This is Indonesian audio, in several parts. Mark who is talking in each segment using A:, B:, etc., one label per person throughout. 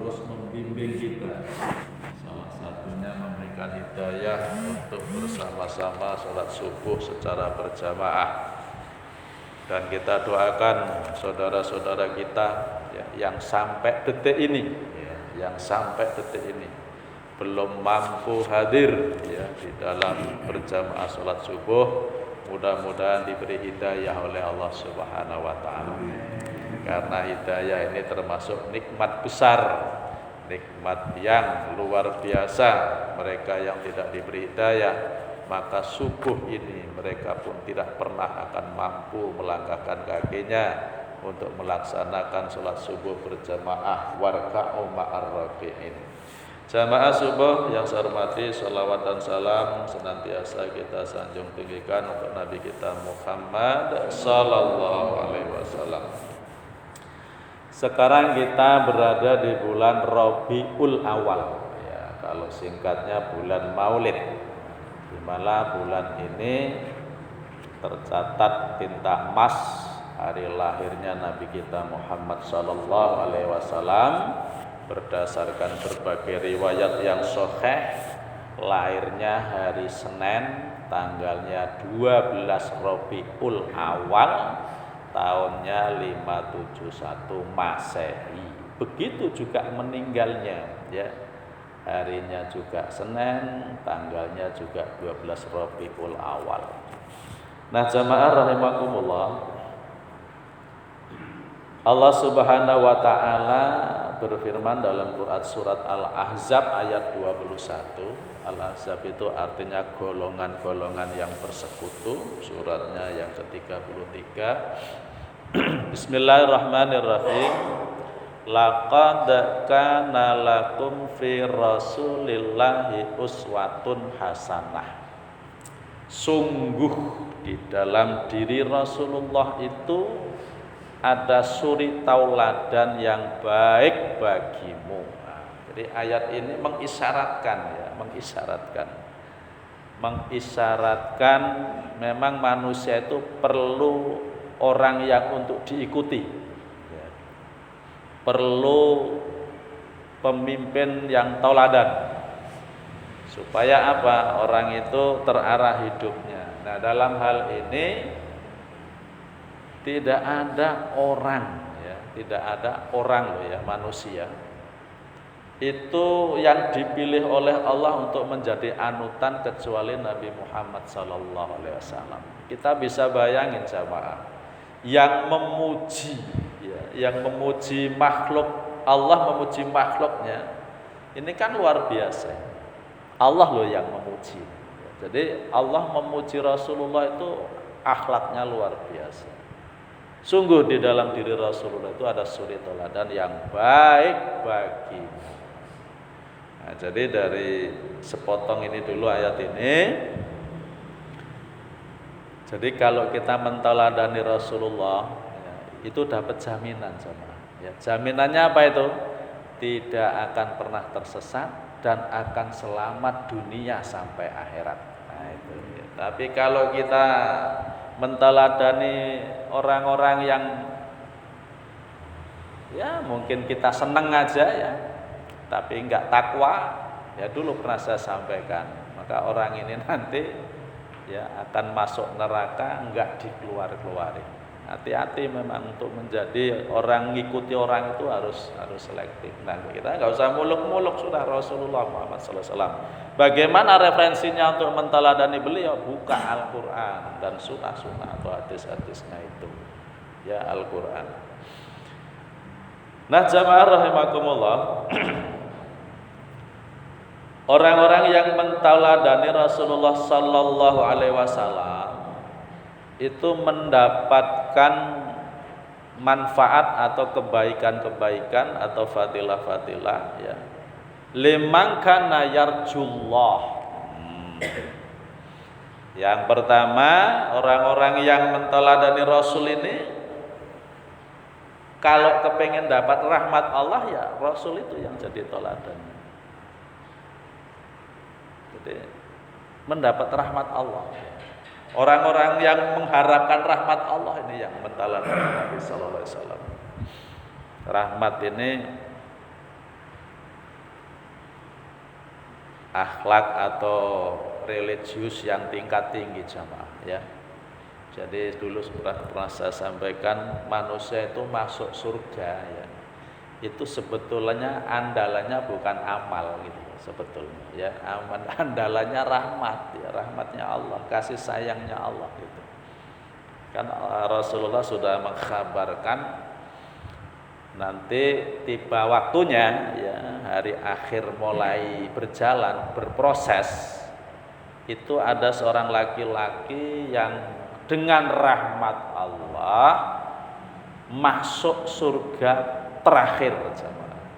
A: terus membimbing kita. Salah satunya memberikan hidayah untuk bersama-sama sholat subuh secara berjamaah. Dan kita doakan saudara-saudara kita ya, yang sampai detik ini belum mampu hadir ya, di dalam berjamaah sholat subuh, mudah-mudahan diberi hidayah oleh Allah Subhanahu wa ta'ala. Karena hidayah ini termasuk nikmat besar, nikmat yang luar biasa. Mereka yang tidak diberi hidayah, maka subuh ini mereka pun tidak pernah akan mampu melangkahkan kakinya untuk melaksanakan sholat subuh berjamaah. Warka'u ma'ar raki'in. Jamaah subuh yang saya hormati, salawat dan salam senantiasa kita sanjung tinggikan untuk Nabi kita Muhammad sallallahu alaihi wasallam. Sekarang kita berada di bulan Rabiul Awal ya, kalau singkatnya bulan Maulid, di mana bulan ini tercatat tinta emas hari lahirnya Nabi kita Muhammad sallallahu alaihi wasallam. Berdasarkan berbagai riwayat yang sahih, lahirnya hari Senin, tanggalnya 12 Rabiul Awal, tahunnya 571 Masehi. Begitu juga meninggalnya ya. Harinya juga Senin, tanggalnya juga 12 Rabiul Awal. Nah, jamaah rahimakumullah, Allah Subhanahu wa ta'ala berfirman dalam Quran surat Al-Ahzab ayat 21. Al-Ahzab itu artinya golongan-golongan yang bersekutu, suratnya yang ke-33. Bismillahirrahmanirrahim. Laqad kana lakum fi Rasulillahi uswatun hasanah. Sungguh di dalam diri Rasulullah itu ada suri tauladan yang baik bagimu. Nah, jadi ayat ini mengisyaratkan memang manusia itu perlu orang yang untuk diikuti ya. Perlu pemimpin yang tauladan supaya apa? Orang itu terarah hidupnya. Nah, dalam hal ini tidak ada orang loh ya, manusia itu yang dipilih oleh Allah untuk menjadi anutan kecuali Nabi Muhammad sallallahu alaihi wasallam. Kita bisa bayangin jamaah, yang memuji makhluk, Allah memuji makhluknya, ini kan luar biasa. Allah loh yang memuji. Jadi Allah memuji Rasulullah itu akhlaknya luar biasa. Sungguh di dalam diri Rasulullah itu ada suri tauladan yang baik bagimu. Nah, jadi dari sepotong ini dulu ayat ini. Jadi kalau kita mentauladani Rasulullah ya, itu dapat jaminan sama. Ya, jaminannya apa itu? Tidak akan pernah tersesat dan akan selamat dunia sampai akhirat. Nah, itu. Ya. Tapi kalau kita menteladani orang-orang yang ya mungkin kita seneng aja ya, tapi enggak takwa, ya dulu pernah saya sampaikan, maka orang ini nanti ya akan masuk neraka enggak dikeluar-keluarin. Hati-hati memang untuk menjadi orang, ngikuti orang itu harus selektif. Nah, kita enggak usah muluk-muluk, sudah Rasulullah Muhammad sallallahu alaihi wasallam. Bagaimana referensinya untuk menteladani beliau? Buka Al-Quran dan sunnah-sunnah atau hadis-hadisnya itu ya, Al-Quran. Nah, jamaah rahimakumullah, orang-orang yang mentauladani Rasulullah sallallahu alaihi wasallam itu mendapatkan manfaat atau kebaikan-kebaikan atau fadilah-fadilah ya, liman kana yarjullah. Yang pertama, orang-orang yang menteladani Rasul ini kalau kepengen dapat rahmat Allah ya Rasul itu yang jadi teladan. Jadi mendapat rahmat Allah. Orang-orang yang mengharapkan rahmat Allah ini yang menteladani Nabi sallallahu alaihi wasallam. Rahmat ini akhlak atau religius yang tingkat tinggi jamaah ya. Jadi dulu pernah saya sampaikan manusia itu masuk surga ya. Itu sebetulnya andalannya bukan amal gitu sebetulnya ya. Andalannya rahmat ya, rahmatnya Allah, kasih sayangnya Allah gitu. Kan Rasulullah sudah mengkhabarkan nanti tiba waktunya ya, hari akhir mulai berjalan berproses, itu ada seorang laki-laki yang dengan rahmat Allah masuk surga terakhir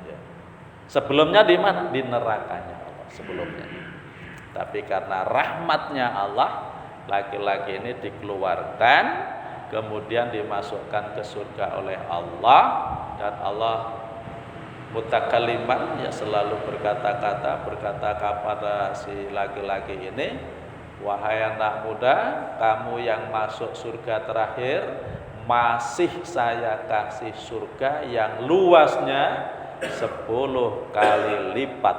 A: ya. Sebelumnya di mana? Di nerakanya Allah sebelumnya. Tapi karena rahmatnya Allah, laki-laki ini dikeluarkan, kemudian dimasukkan ke surga oleh Allah, dan Allah mutakaliman ya, selalu berkata kepada si laki-laki ini, wahai anak muda, kamu yang masuk surga terakhir, masih saya kasih surga yang luasnya 10 kali lipat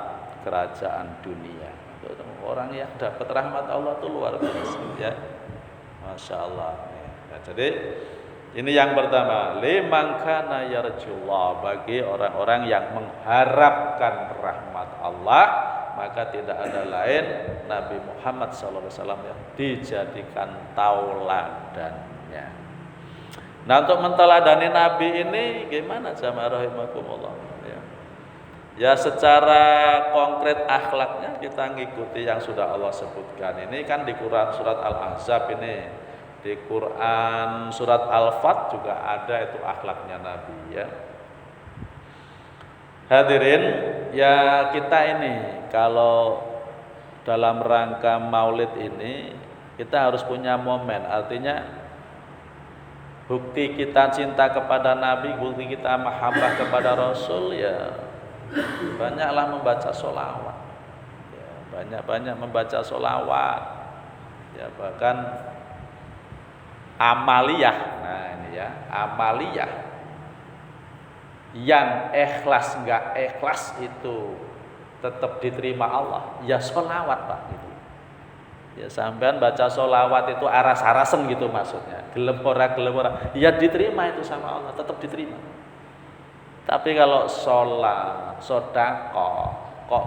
A: kerajaan dunia. Orang yang dapat rahmat Allah itu luar biasa ya, masya Allah. Nah, jadi ini yang pertama, liman kana yarjullah, bagi orang-orang yang mengharapkan rahmat Allah, maka tidak ada lain Nabi Muhammad SAW yang dijadikan tauladannya. Nah, untuk menteladani Nabi ini gimana jamaah rahimakumullah ya? Ya secara konkret akhlaknya kita ngikuti yang sudah Allah sebutkan. Ini kan di Quran surat Al-Ahzab ini, di Quran surat Al-Fat juga ada itu akhlaknya Nabi ya. Hadirin, ya kita ini kalau dalam rangka Maulid ini kita harus punya momen, artinya bukti kita cinta kepada Nabi, bukti kita mahabbah kepada Rasul ya, banyaklah membaca sholawat ya, banyak-banyak membaca sholawat ya, bahkan amaliyah. Nah ini ya, amaliyah yang ikhlas enggak ikhlas itu tetap diterima Allah ya, sholawat Pak gitu. Ya sampean baca sholawat itu aras-arasen gitu maksudnya, gelem ora ya diterima itu sama Allah, tetap diterima. Tapi kalau sholat, sedekah kok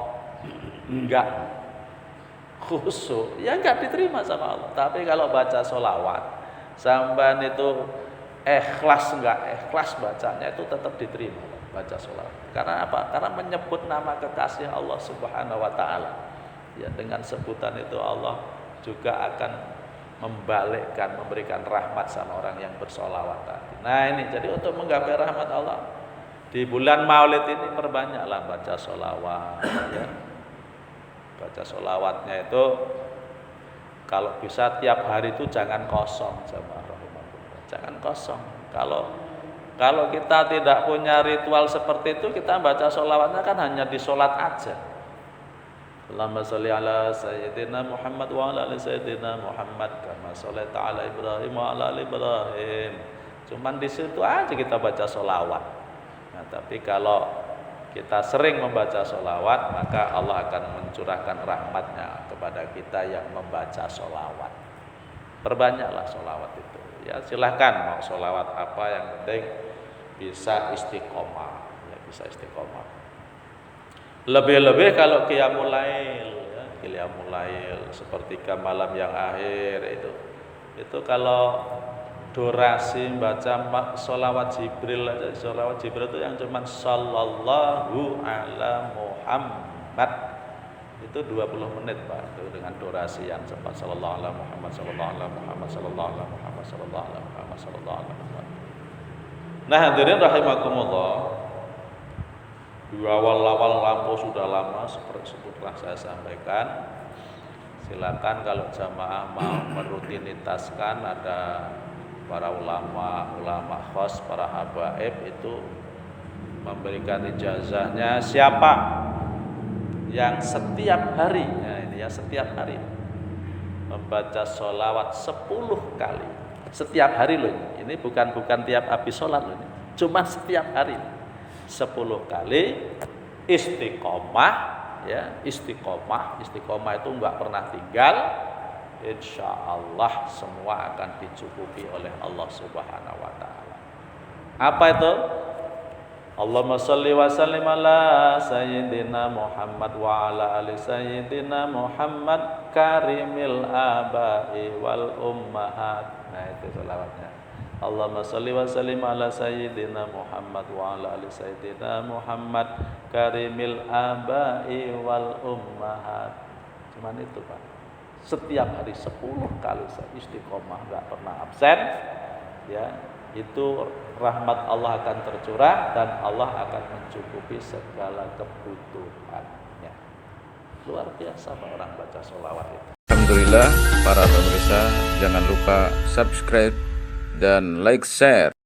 A: enggak khusyuk, ya enggak diterima sama Allah. Tapi kalau baca sholawat sampean itu ikhlas enggak ikhlas bacanya, itu tetap diterima baca sholawat. Karena apa? Karena menyebut nama kekasih Allah Subhanahu wa taala. Ya dengan sebutan itu Allah juga akan membalikkan, memberikan rahmat sama orang yang bersholawat tadi. Nah ini jadi untuk menggapai rahmat Allah di bulan Maulid ini perbanyaklah baca sholawat ya. Baca sholawatnya itu kalau bisa tiap hari itu jangan kosong, jangan kosong. Kalau kita tidak punya ritual seperti itu, kita baca sholawatnya kan hanya di sholat aja. Allahumma sholli ala sayyidina Muhammad wa ala ali sayyidina Muhammad kama shallaita ala Ibrahim wa ala ali Ibrahim. Cuman di situ aja kita baca sholawat. Nah, tapi kalau kita sering membaca sholawat, maka Allah akan mencurahkan rahmatnya kepada kita yang membaca sholawat. Perbanyaklah sholawat itu. Ya silahkan mau sholawat apa, yang penting bisa istiqomah. Ya, bisa istiqomah. Lebih-lebih kalau qiyamul lail ya, qiyamul lail sepertiga malam yang akhir itu kalau durasi baca sholawat Jibril aja, sholawat Jibril itu yang cuman sallallahu ala Muhammad itu 20 menit Pak, itu dengan durasi yang cepat, sallallahu ala Muhammad sallallahu ala Muhammad sallallahu ala Muhammad sallallahu ala Muhammad sallallahu ala Muhammad. Nah hadirin rahimakumullah, di awal-awal lampu sudah lama seperti telah saya sampaikan. Silakan kalau jamaah mau merutinitaskan, ada para ulama khos, para habaib itu memberikan ijazahnya siapa yang setiap hari, ya ini ya setiap hari membaca sholawat 10 kali setiap hari loh. Ini bukan tiap habis sholat loh, ini cuma setiap hari 10 kali istiqomah ya, istiqomah itu enggak pernah tinggal, insya Allah semua akan dicukupi oleh Allah Subhanahu wa taala. Apa itu? Allahumma shalli wa sallim ala sayyidina Muhammad wa ala ali sayyidina Muhammad karimil abai wal ummahat. Nah, itu selawatnya. Allahumma shalli wa sallim ala sayyidina Muhammad wa ala ali sayyidina Muhammad karimil abai wal ummahat. Cuman itu, Pak. Setiap hari 10 kali saya istiqomah, enggak pernah absen, ya. Itu rahmat Allah akan tercurah dan Allah akan mencukupi segala kebutuhannya. Luar biasa Pak orang baca sholawat itu.
B: Alhamdulillah para pemirsa, jangan lupa subscribe dan like share.